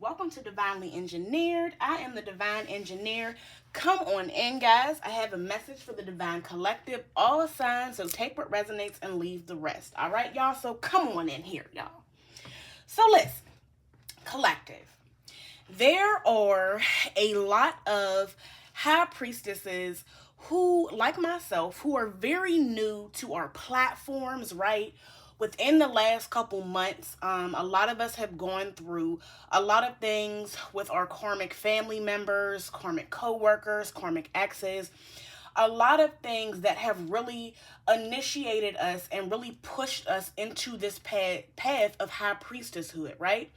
Welcome to Divinely Engineered. I am the Divine Engineer. Come on in, guys. I have a message for the Divine Collective. All signs, so take what resonates and leave the rest. All right, y'all? So come on in here, y'all. So listen, collective. There are a lot of high priestesses who, like myself, who are very new to our platforms, right? Within the last couple months, a lot of us have gone through a lot of things with our karmic family members, karmic co-workers, karmic exes, a lot of things that have really initiated us and really pushed us into this path of high priestesshood, right?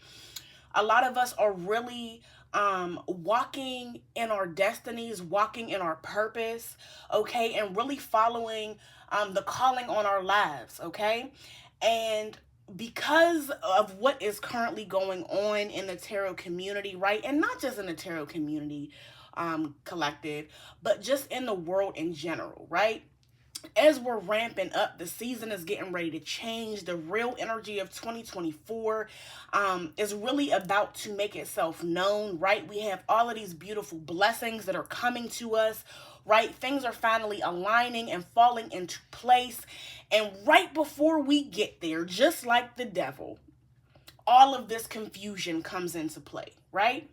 A lot of us are really walking in our destinies, walking in our purpose, okay, and really following the calling on our lives, okay? And because of what is currently going on in the tarot community, right? And not just in the tarot community collective, but just in the world in general, right? As we're ramping up, the season is getting ready to change. The real energy of 2024 is really about to make itself known, right? We have all of these beautiful blessings that are coming to us, right? Things are finally aligning and falling into place. And right before we get there, just like the devil, all of this confusion comes into play, right?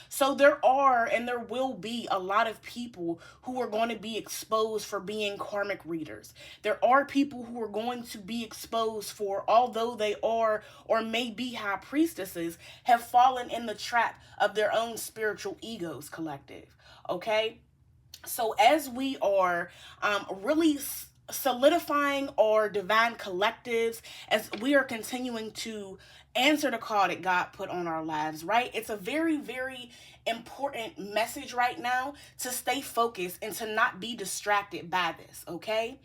So there are and there will be a lot of people who are going to be exposed for being karmic readers. There are people who are going to be exposed for, although they are or may be high priestesses, have fallen in the trap of their own spiritual egos collective, okay? So as we are really solidifying our divine collectives, as we are continuing to answer the call that God put on our lives, right? It's a very, very important message right now to stay focused and to not be distracted by this, okay?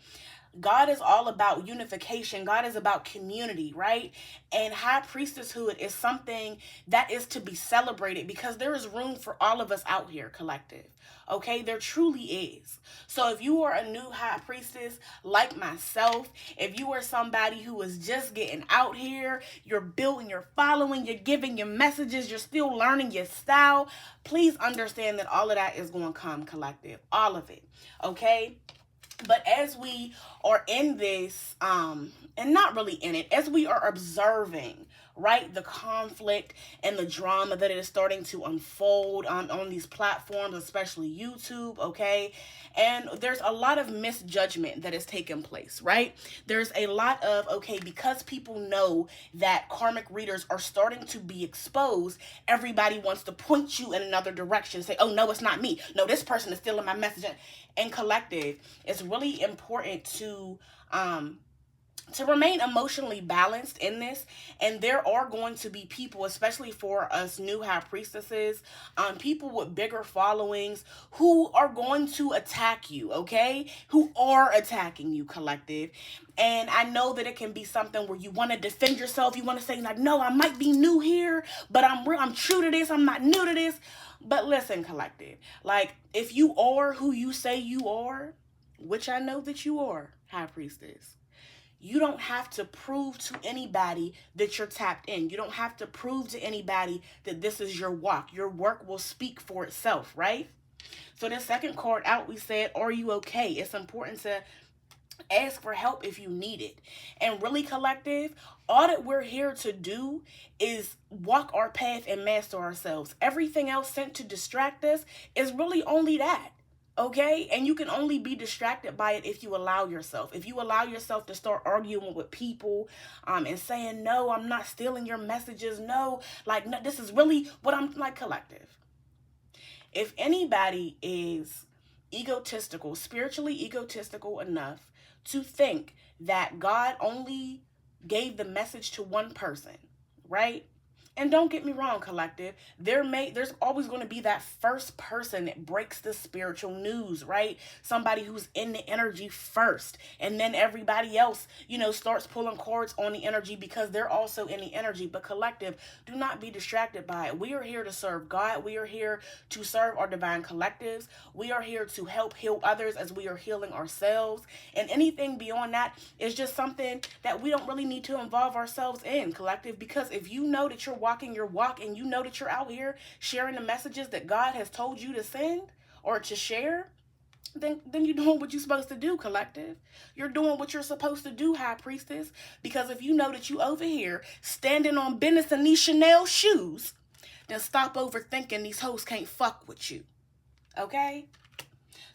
God is all about unification. God is about community, right? And high priestesshood is something that is to be celebrated because there is room for all of us out here, collective. Okay, there truly is. So if you are a new high priestess like myself, if you are somebody who is just getting out here, you're building, you're following, you're giving your messages, you're still learning your style, please understand that all of that is going to come, collective. All of it. Okay? But as we are in this, and not really in it, as we are observing, right, the conflict and the drama that is starting to unfold on these platforms, especially YouTube, okay? And there's a lot of misjudgment that is taking place, right? There's a lot of, okay, because people know that karmic readers are starting to be exposed, everybody wants to point you in another direction, say, oh, no, it's not me. No, this person is stealing my message. And collective, it's really important to remain emotionally balanced in this. And there are going to be people, especially for us new high priestesses, people with bigger followings who are going to attack you, okay? Who are attacking you, collective. And I know that it can be something where you want to defend yourself. You want to say, like, no, I might be new here, but I'm true to this. I'm not new to this. But listen, collective, like, if you are who you say you are, which I know that you are, high priestess, you don't have to prove to anybody that you're tapped in. You don't have to prove to anybody that this is your walk. Your work will speak for itself, right? So the second card out, we said, are you okay? It's important to ask for help if you need it. And really, collective, all that we're here to do is walk our path and master ourselves. Everything else sent to distract us is really only that. Okay? And you can only be distracted by it if you allow yourself. If you allow yourself to start arguing with people and saying, no, I'm not stealing your messages. No, like, no, this is really what I'm like, collective. If anybody is egotistical, spiritually egotistical enough to think that God only gave the message to one person, right? And don't get me wrong, collective, there's always going to be that first person that breaks the spiritual news, right? Somebody who's in the energy first, and then everybody else, starts pulling cords on the energy because they're also in the energy. But collective, do not be distracted by it. We are here to serve God. We are here to serve our divine collectives. We are here to help heal others as we are healing ourselves. And anything beyond that is just something that we don't really need to involve ourselves in, collective, because if you know that you're walking your walk and you know that you're out here sharing the messages that God has told you to send or to share, then you're doing what you're supposed to do, collective. You're doing what you're supposed to do, high priestess. Because if you know that you over here standing on business in these Chanel shoes, then stop overthinking. These hoes can't fuck with you. Okay?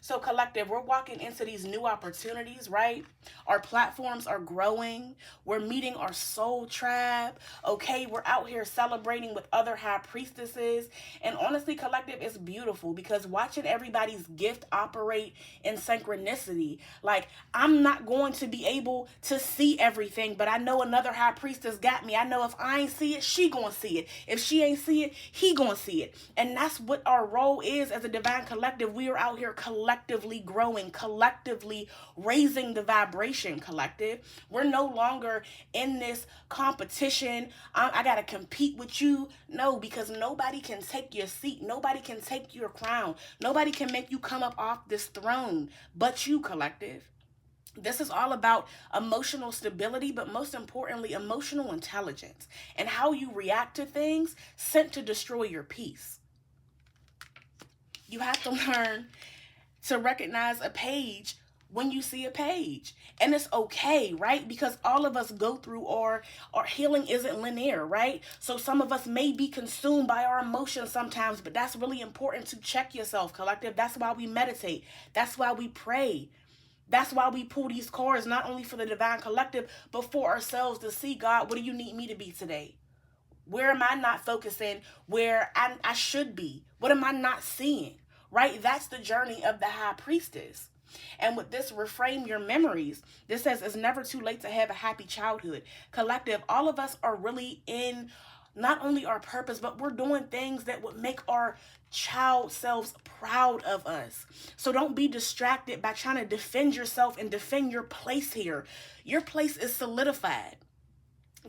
So collective, we're walking into these new opportunities, right? Our platforms are growing. We're meeting our soul tribe. Okay, we're out here celebrating with other high priestesses. And honestly, collective, it's beautiful because watching everybody's gift operate in synchronicity. Like, I'm not going to be able to see everything, but I know another high priestess got me. I know if I ain't see it, she gonna see it. If she ain't see it, he gonna see it. And that's what our role is as a divine collective. We are out here collectively growing, collectively raising the vibration, collective. We're no longer in this competition. I gotta compete with you. No, because nobody can take your seat. Nobody can take your crown. Nobody can make you come up off this throne but you, collective. This is all about emotional stability, but most importantly, emotional intelligence and how you react to things sent to destroy your peace. You have to learn to recognize a page when you see a page. And it's okay, right? Because all of us go through our healing isn't linear, right? So some of us may be consumed by our emotions sometimes, but that's really important to check yourself, collective. That's why we meditate. That's why we pray. That's why we pull these cards, not only for the divine collective, but for ourselves to see, God, what do you need me to be today? Where am I not focusing where I should be? What am I not seeing? Right? That's the journey of the high priestess. And with this, reframe your memories. This says it's never too late to have a happy childhood. Collective, all of us are really in not only our purpose, but we're doing things that would make our child selves proud of us. So don't be distracted by trying to defend yourself and defend your place here. Your place is solidified.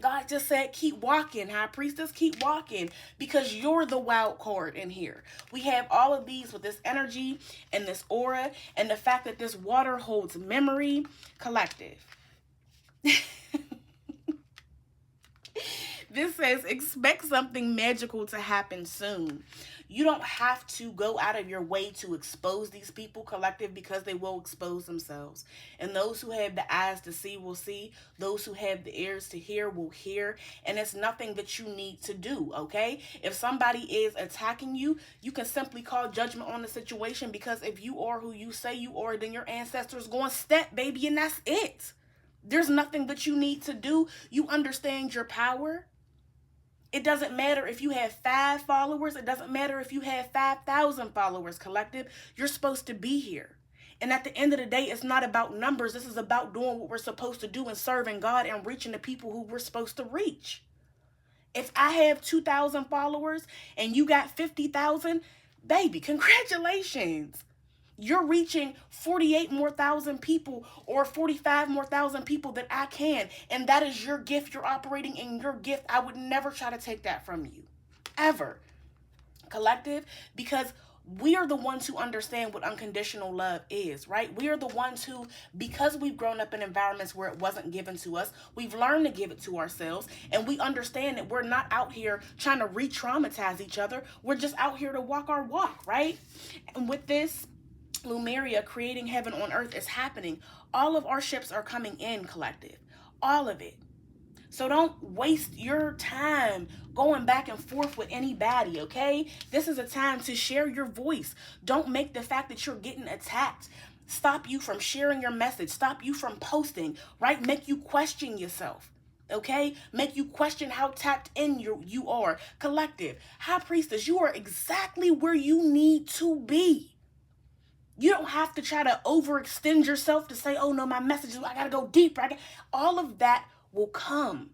God just said, keep walking, high priestess, keep walking, because you're the wild card in here. We have all of these with this energy and this aura and the fact that this water holds memory, collective. This says, expect something magical to happen soon. You don't have to go out of your way to expose these people, collective, because they will expose themselves. And those who have the eyes to see will see. Those who have the ears to hear will hear. And it's nothing that you need to do, okay? If somebody is attacking you, you can simply call judgment on the situation, because if you are who you say you are, then your ancestors going to step, baby, and that's it. There's nothing that you need to do. You understand your power. It doesn't matter if you have 5 followers. It doesn't matter if you have 5,000 followers, collective. You're supposed to be here. And at the end of the day, it's not about numbers. This is about doing what we're supposed to do and serving God and reaching the people who we're supposed to reach. If I have 2,000 followers and you got 50,000, baby, congratulations. You're reaching 48 more thousand people or 45 more thousand people that I can. And that is your gift. You're operating in your gift. I would never try to take that from you. Ever. Collective. Because we are the ones who understand what unconditional love is, right? We are the ones who, because we've grown up in environments where it wasn't given to us, we've learned to give it to ourselves. And we understand that we're not out here trying to re-traumatize each other. We're just out here to walk our walk, right? And with this, Lumeria, creating heaven on earth, is happening. All of our ships are coming in, collective. All of it. So don't waste your time going back and forth with anybody, okay? This is a time to share your voice. Don't make the fact that you're getting attacked stop you from sharing your message, stop you from posting, right? Make you question yourself. Okay? Make you question how tapped in you are. Collective. High Priestess, you are exactly where you need to be. You don't have to try to overextend yourself to say, oh no, my message, I gotta go deeper. All of that will come,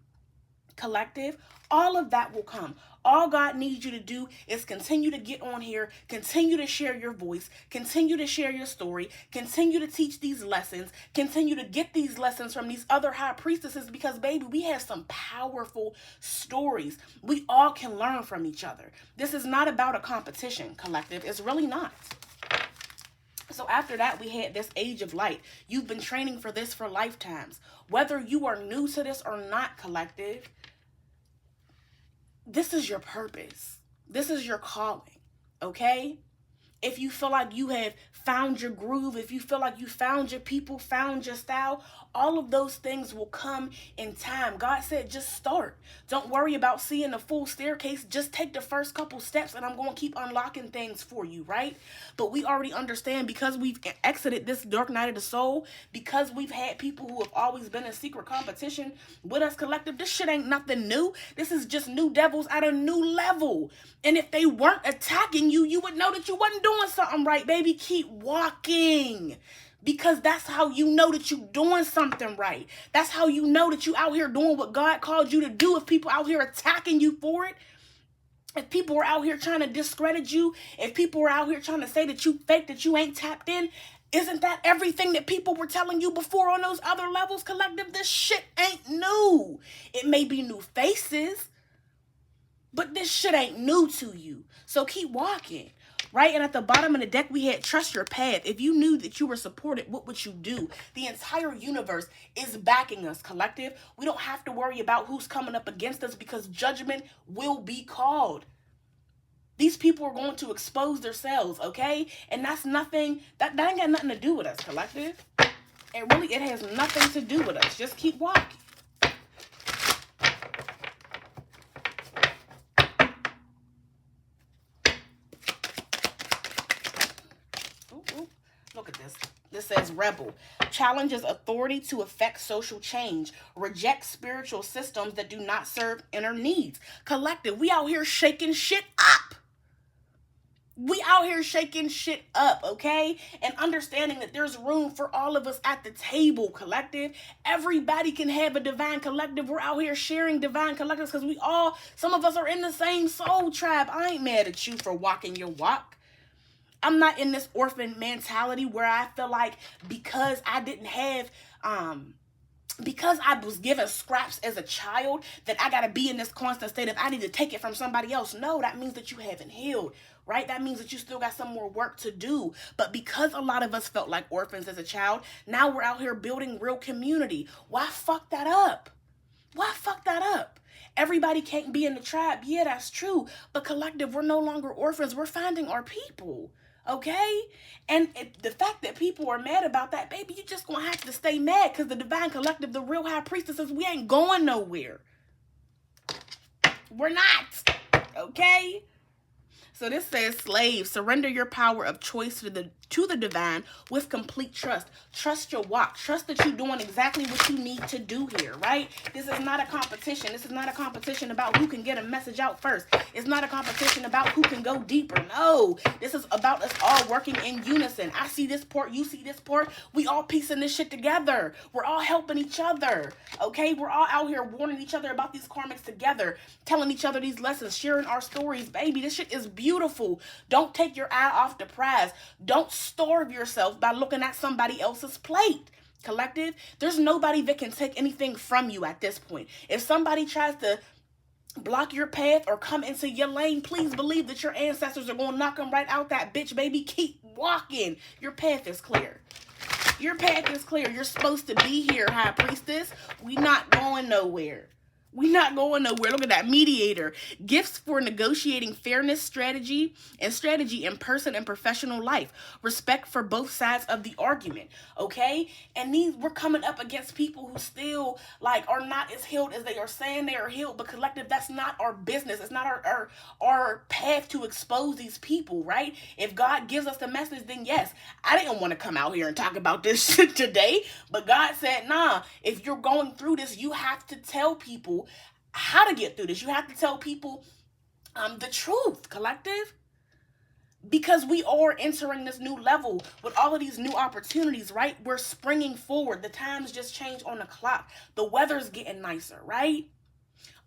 collective. All of that will come. All God needs you to do is continue to get on here, continue to share your voice, continue to share your story, continue to teach these lessons, continue to get these lessons from these other high priestesses, because baby, we have some powerful stories. We all can learn from each other. This is not about a competition, collective. It's really not. So after that, we had this age of light. You've been training for this for lifetimes. Whether you are new to this or not, collective, this is your purpose. This is your calling, okay? If you feel like you have found your groove, if you feel like you found your people, found your style, all of those things will come in time. God said, just start. Don't worry about seeing the full staircase. Just take the first couple steps and I'm going to keep unlocking things for you, right? But we already understand, because we've exited this dark night of the soul, because we've had people who have always been in secret competition with us collective, this shit ain't nothing new. This is just new devils at a new level. And if they weren't attacking you, you would know that you wasn't doing something right, baby. Keep walking. Because that's how you know that you're doing something right. That's how you know that you out here doing what God called you to do. If people out here attacking you for it, if people are out here trying to discredit you, if people are out here trying to say that you fake, that you ain't tapped in, isn't that everything that people were telling you before on those other levels, collective? This shit ain't new. It may be new faces, but this shit ain't new to you. So keep walking. Right? And at the bottom of the deck, we had trust your path. If you knew that you were supported, what would you do? The entire universe is backing us, collective. We don't have to worry about who's coming up against us, because judgment will be called. These people are going to expose themselves, okay? And that's nothing, that ain't got nothing to do with us, collective. It has nothing to do with us. Just keep walking. Look at this. This says rebel. Challenges authority to affect social change. Reject spiritual systems that do not serve inner needs. Collective, we out here shaking shit up. We out here shaking shit up, okay? And understanding that there's room for all of us at the table, collective. Everybody can have a divine collective. We're out here sharing divine collectives because some of us are in the same soul tribe. I ain't mad at you for walking your walk. I'm not in this orphan mentality where I feel like because I didn't have, because I was given scraps as a child, that I got to be in this constant state of I need to take it from somebody else. No, that means that you haven't healed, right? That means that you still got some more work to do. But because a lot of us felt like orphans as a child, now we're out here building real community. Why fuck that up? Why fuck that up? Everybody can't be in the tribe. Yeah, that's true. But collective, we're no longer orphans. We're finding our people. Okay? And the fact that people are mad about that, baby, you just gonna have to stay mad, because the divine collective, the real high priestesses, we ain't going nowhere. We're not. Okay? So this says, slave, surrender your power of choice to the divine with complete trust. Trust your walk. Trust that you're doing exactly what you need to do here, right? This is not a competition. This is not a competition about who can get a message out first. It's not a competition about who can go deeper. No, this is about us all working in unison. I see this part, you see this part. We all piecing this shit together. We're all helping each other, okay? We're all out here warning each other about these karmics together, telling each other these lessons, sharing our stories. Baby, this shit is beautiful. Don't take your eye off the prize. Don't starve yourself by looking at somebody else's plate. Collective, there's nobody that can take anything from you at this point. If somebody tries to block your path or come into your lane, please believe that your ancestors are going to knock them right out that bitch, baby. Keep walking. Your path is clear. Your path is clear. You're supposed to be here, High Priestess. We not going nowhere. We not going nowhere. Look at that mediator. Gifts for negotiating fairness, strategy in person and professional life. Respect for both sides of the argument. Okay? And we're coming up against people who still are not as healed as they are saying they are healed. But collective, that's not our business. It's not our path to expose these people, right? If God gives us the message, then yes. I didn't want to come out here and talk about this shit today. But God said, nah, if you're going through this, you have to tell people how to get through this. You have to tell people the truth, collective. Because we are entering this new level with all of these new opportunities, right? We're springing forward. The times just changed on the clock. The weather's getting nicer, right?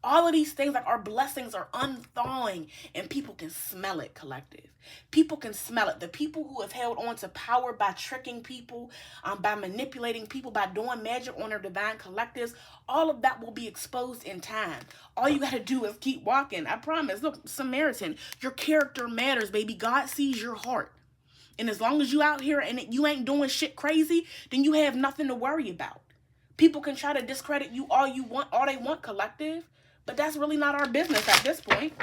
All of these things, our blessings are unthawing, and people can smell it, collective. People can smell it. The people who have held on to power by tricking people, by manipulating people, by doing magic on their divine collectives, all of that will be exposed in time. All you got to do is keep walking. I promise. Look, Samaritan, your character matters, baby. God sees your heart. And as long as you out here and you ain't doing shit crazy, then you have nothing to worry about. People can try to discredit you all they want, collective. But that's really not our business at this point.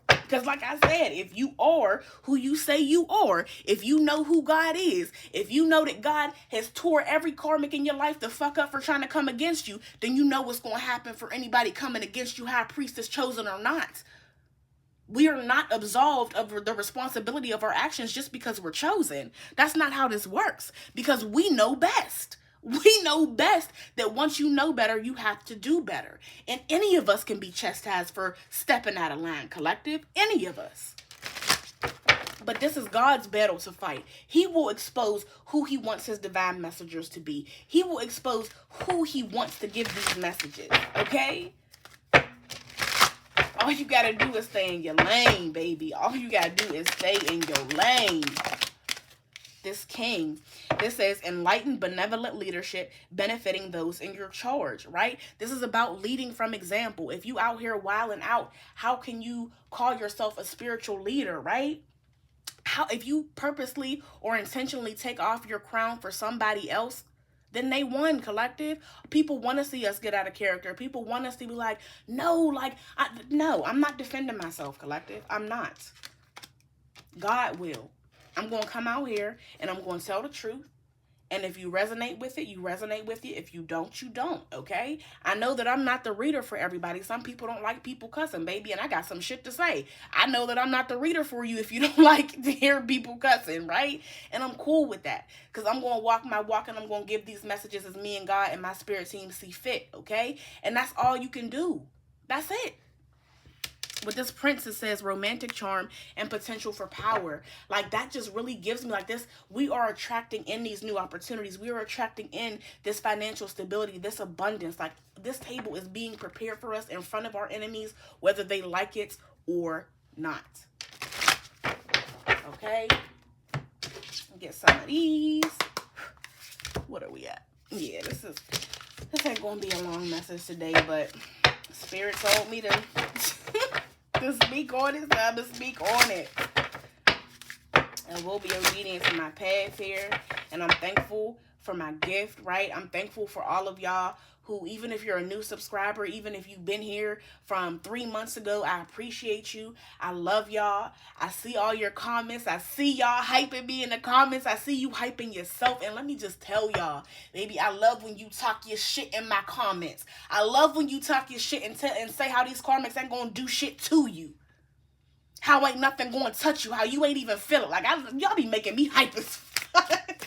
Because like I said, if you are who you say you are, if you know who God is, if you know that God has tore every karmic in your life the fuck up for trying to come against you, then you know what's going to happen for anybody coming against you, high priestess chosen or not. We are not absolved of the responsibility of our actions just because we're chosen. That's not how this works, because we know best. We know best that once you know better, you have to do better. And any of us can be chastised for stepping out of line, collective. Any of us. But this is God's battle to fight. He will expose who he wants his divine messengers to be. He will expose who he wants to give these messages. Okay? All you gotta do is stay in your lane, baby. All you gotta do is stay in your lane. This king, this says enlightened, benevolent leadership benefiting those in your charge, right? This is about leading from example. If you out here wilding out, how can you call yourself a spiritual leader, right? How, if you purposely or intentionally take off your crown for somebody else, then they won, collective. People want to see us get out of character. People want us to be like, no, I'm not defending myself, collective. I'm not. God will. I'm going to come out here and I'm going to tell the truth. And if you resonate with it, you resonate with it. If you don't, you don't, okay? I know that I'm not the reader for everybody. Some people don't like people cussing, baby, and I got some shit to say. I know that I'm not the reader for you if you don't like to hear people cussing, right? And I'm cool with that, because I'm going to walk my walk and I'm going to give these messages as me and God and my spirit team see fit, okay? And that's all you can do. That's it. With this prince, it says romantic charm and potential for power. Like, that just really gives me like this. We are attracting in these new opportunities. We are attracting in this financial stability, this abundance. Like, this table is being prepared for us in front of our enemies, whether they like it or not. Okay. Get some of these. What are we at? Yeah, this ain't going to be a long message today, but Spirit told me to speak on it, so I'm going to speak on it. And we'll be obedient to my path here. And I'm thankful for my gift, right? I'm thankful for all of y'all who, even if you're a new subscriber, even if you've been here from 3 months ago, I appreciate you. I love y'all. I see all your comments. I see y'all hyping me in the comments. I see you hyping yourself. And let me just tell y'all, baby, I love when you talk your shit in my comments. I love when you talk your shit and say how these karmics ain't gonna do shit to you. How ain't nothing gonna touch you. How you ain't even feel it. Like, y'all be making me hype as fuck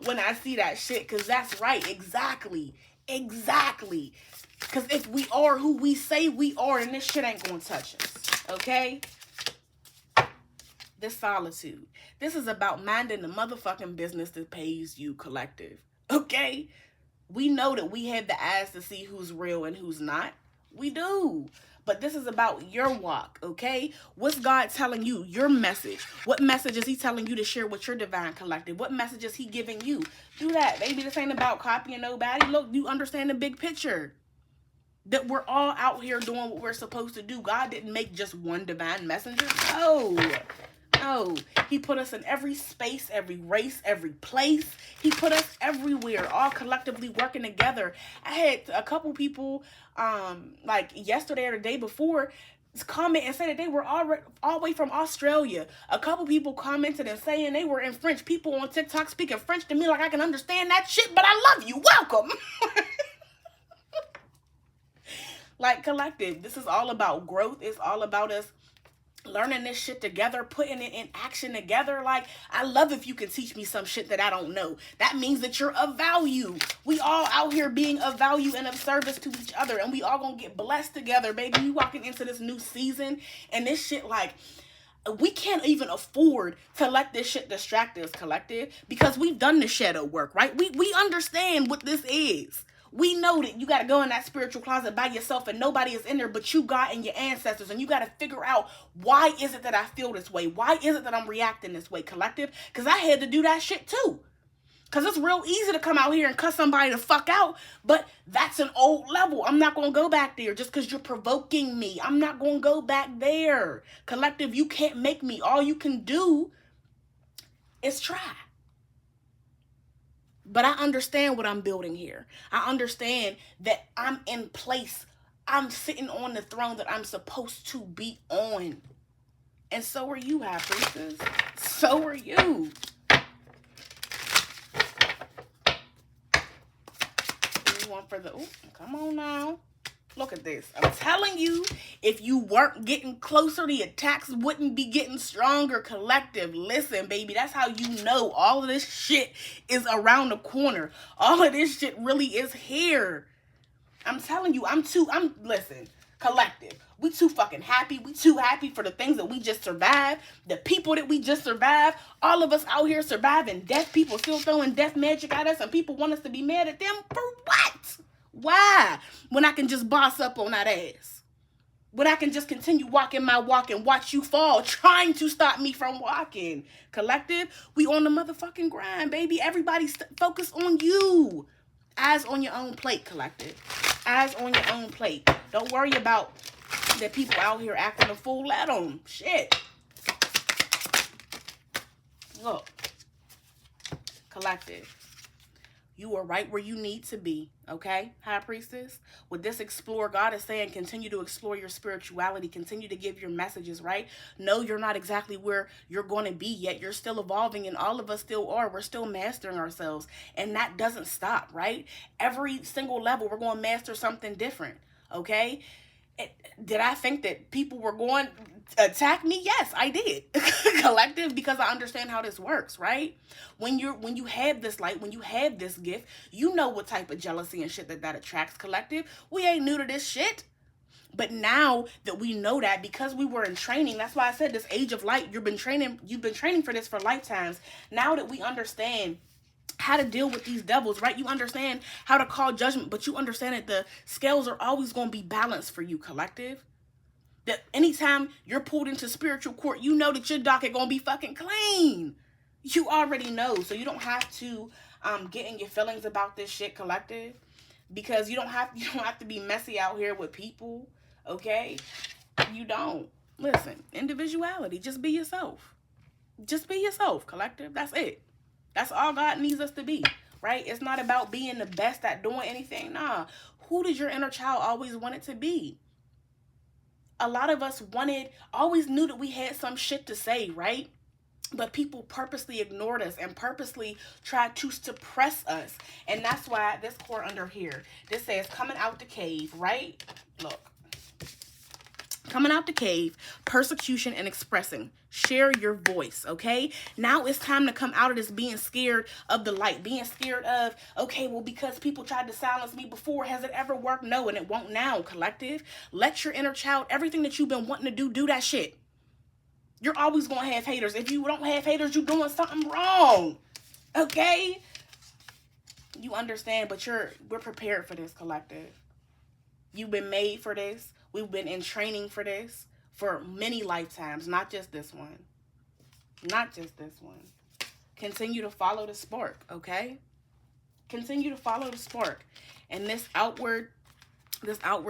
when I see that shit, because that's right. Exactly. Because if we are who we say we are, and this shit ain't gonna touch us, okay? This solitude. This is about minding the motherfucking business that pays you, collective, okay? We know that we have the eyes to see who's real and who's not. We do. But this is about your walk, okay? What's God telling you? Your message. What message is he telling you to share with your divine collective? What message is he giving you? Do that. Baby, this ain't about copying nobody. Look, you understand the big picture. That we're all out here doing what we're supposed to do. God didn't make just one divine messenger. No. He put us in every space, every race, every place. He put us everywhere, all collectively working together. I had a couple people, like yesterday or the day before, comment and say that they were all the way from Australia. A couple people commented and saying they were in French. People on TikTok speaking French to me like I can understand that shit, but I love you. Welcome. Like, collective, this is all about growth. It's all about us learning this shit together, putting it in action together. Like, I love if you can teach me some shit that I don't know. That means that you're of value. We all out here being of value and of service to each other, and we all gonna get blessed together, baby. We walking into this new season, and this shit, like, we can't even afford to let this shit distract us, collective, because we've done the shadow work, right? We understand what this is. We know that you got to go in that spiritual closet by yourself and nobody is in there but you, God, and your ancestors. And you got to figure out, why is it that I feel this way? Why is it that I'm reacting this way, collective? Because I had to do that shit too. Because it's real easy to come out here and cuss somebody the fuck out. But that's an old level. I'm not going to go back there just because you're provoking me. I'm not going to go back there. Collective, you can't make me. All you can do is try. But I understand what I'm building here. I understand that I'm in place. I'm sitting on the throne that I'm supposed to be on. And so are you, High Priestess. So are you. You want for the... Ooh, come on now. Look at this. I'm telling you, if you weren't getting closer, the attacks wouldn't be getting stronger. Collective. Listen, baby, that's how you know all of this shit is around the corner. All of this shit really is here. I'm telling you, listen, collective. We too fucking happy. We too happy for the things that we just survived. The people that we just survived. All of us out here surviving death. People still throwing death magic at us, and people want us to be mad at them for what? Why? When I can just boss up on that ass. When I can just continue walking my walk and watch you fall, trying to stop me from walking. Collective, we on the motherfucking grind, baby. Everybody focus on you. Eyes on your own plate, collective. Eyes on your own plate. Don't worry about the people out here acting a fool. Let them. Shit. Look. Collective. You are right where you need to be, okay, High Priestess? With this explore, God is saying continue to explore your spirituality. Continue to give your messages, right? No, you're not exactly where you're going to be yet. You're still evolving, and all of us still are. We're still mastering ourselves, and that doesn't stop, right? Every single level, we're going to master something different, okay? Did I think that people were going to attack me? Yes, I did. Collective, because I understand how this works, right? When you have this light, when you have this gift, you know what type of jealousy and shit that attracts, collective. We ain't new to this shit. But now that we know that, because we were in training, that's why I said this age of light, you've been training for this for lifetimes. Now that we understand how to deal with these devils, right? You understand how to call judgment, but you understand that the scales are always going to be balanced for you, collective. That anytime you're pulled into spiritual court, you know that your docket going to be fucking clean. You already know, so you don't have to get in your feelings about this shit, collective, because you don't have to be messy out here with people, okay? You don't. Listen, individuality, just be yourself. Just be yourself, collective. That's it. That's all God needs us to be, right? It's not about being the best at doing anything. Nah. Who did your inner child always want it to be? A lot of us always knew that we had some shit to say, right? But people purposely ignored us and purposely tried to suppress us. And that's why this quote under here, this says, coming out the cave, right? Look. Coming out the cave, persecution and expressing. Share your voice, okay? Now it's time to come out of this being scared of the light. Being scared of, okay, well, because people tried to silence me before, has it ever worked? No, and it won't now, collective. Let your inner child, everything that you've been wanting to do that shit. You're always going to have haters. If you don't have haters, you're doing something wrong, okay? You understand, but we're prepared for this, collective. You've been made for this. We've been in training for this for many lifetimes, not just this one. Not just this one. Continue to follow the spark, okay? Continue to follow the spark. And this outward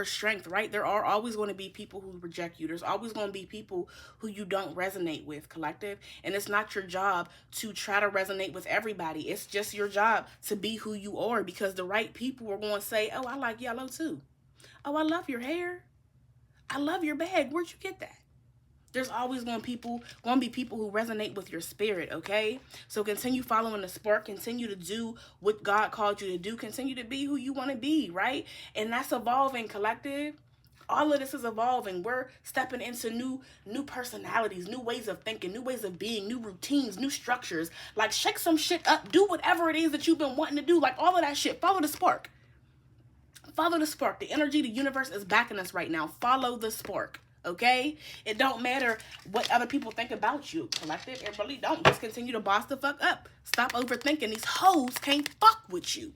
strength, right? There are always going to be people who reject you. There's always going to be people who you don't resonate with, collective. And it's not your job to try to resonate with everybody. It's just your job to be who you are, because the right people are going to say, oh, I like yellow too. Oh, I love your hair. I love your bag. Where'd you get that? There's always going to be people who resonate with your spirit, okay? So continue following the spark. Continue to do what God called you to do. Continue to be who you want to be, right? And that's evolving, collective. All of this is evolving. We're stepping into new personalities, new ways of thinking, new ways of being, new routines, new structures. Like, shake some shit up. Do whatever it is that you've been wanting to do. Like, all of that shit. Follow the spark. Follow the spark. The energy, the universe is backing us right now. Follow the spark, okay? It don't matter what other people think about you, collective. It really don't. Just continue to boss the fuck up. Stop overthinking. These hoes can't fuck with you.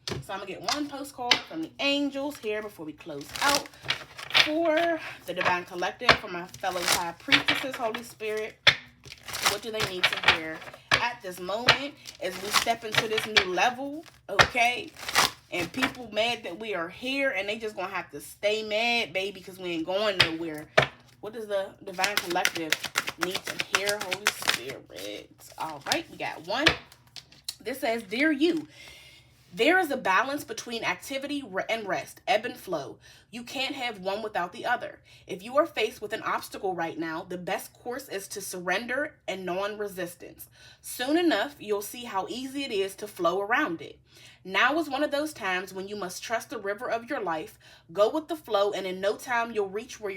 So I'm going to get one postcard from the angels here before we close out for the Divine Collective, for my fellow High Priestesses, Holy Spirit. What do they need to hear at this moment as we step into this new level, okay? And people mad that we are here, and they just gonna have to stay mad, baby, because we ain't going nowhere. What does the Divine Collective need to hear, Holy Spirit? All right, we got one. This says, Dear you, there is a balance between activity and rest, ebb and flow. You can't have one without the other. If you are faced with an obstacle right now, the best course is to surrender and non-resistance. Soon enough, you'll see how easy it is to flow around it. Now is one of those times when you must trust the river of your life, go with the flow, and in no time you'll reach what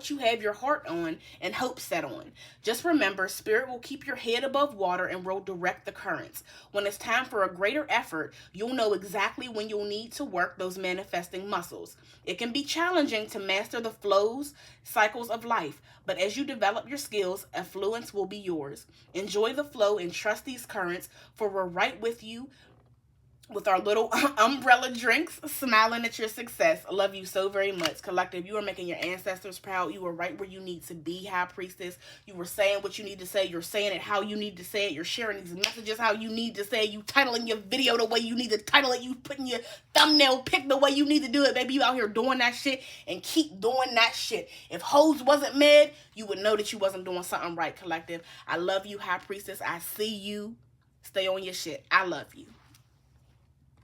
you have your heart on and hope set on. Just remember, Spirit will keep your head above water and will direct the currents. When it's time for a greater effort, you'll know exactly when you'll need to work those manifesting muscles. It can be challenging to master the flows, cycles of life, but as you develop your skills, affluence will be yours. Enjoy the flow and trust these currents, for we're right with you with our little umbrella drinks, smiling at your success. I love you so very much. Collective, you are making your ancestors proud. You are right where you need to be, High Priestess. You were saying what you need to say. You're saying it how you need to say it. You're sharing these messages how you need to say it. You titling your video the way you need to title it. You putting your thumbnail pick the way you need to do it. Baby, you out here doing that shit and keep doing that shit. If hoes wasn't mad, you would know that you wasn't doing something right, Collective. I love you, High Priestess. I see you. Stay on your shit. I love you.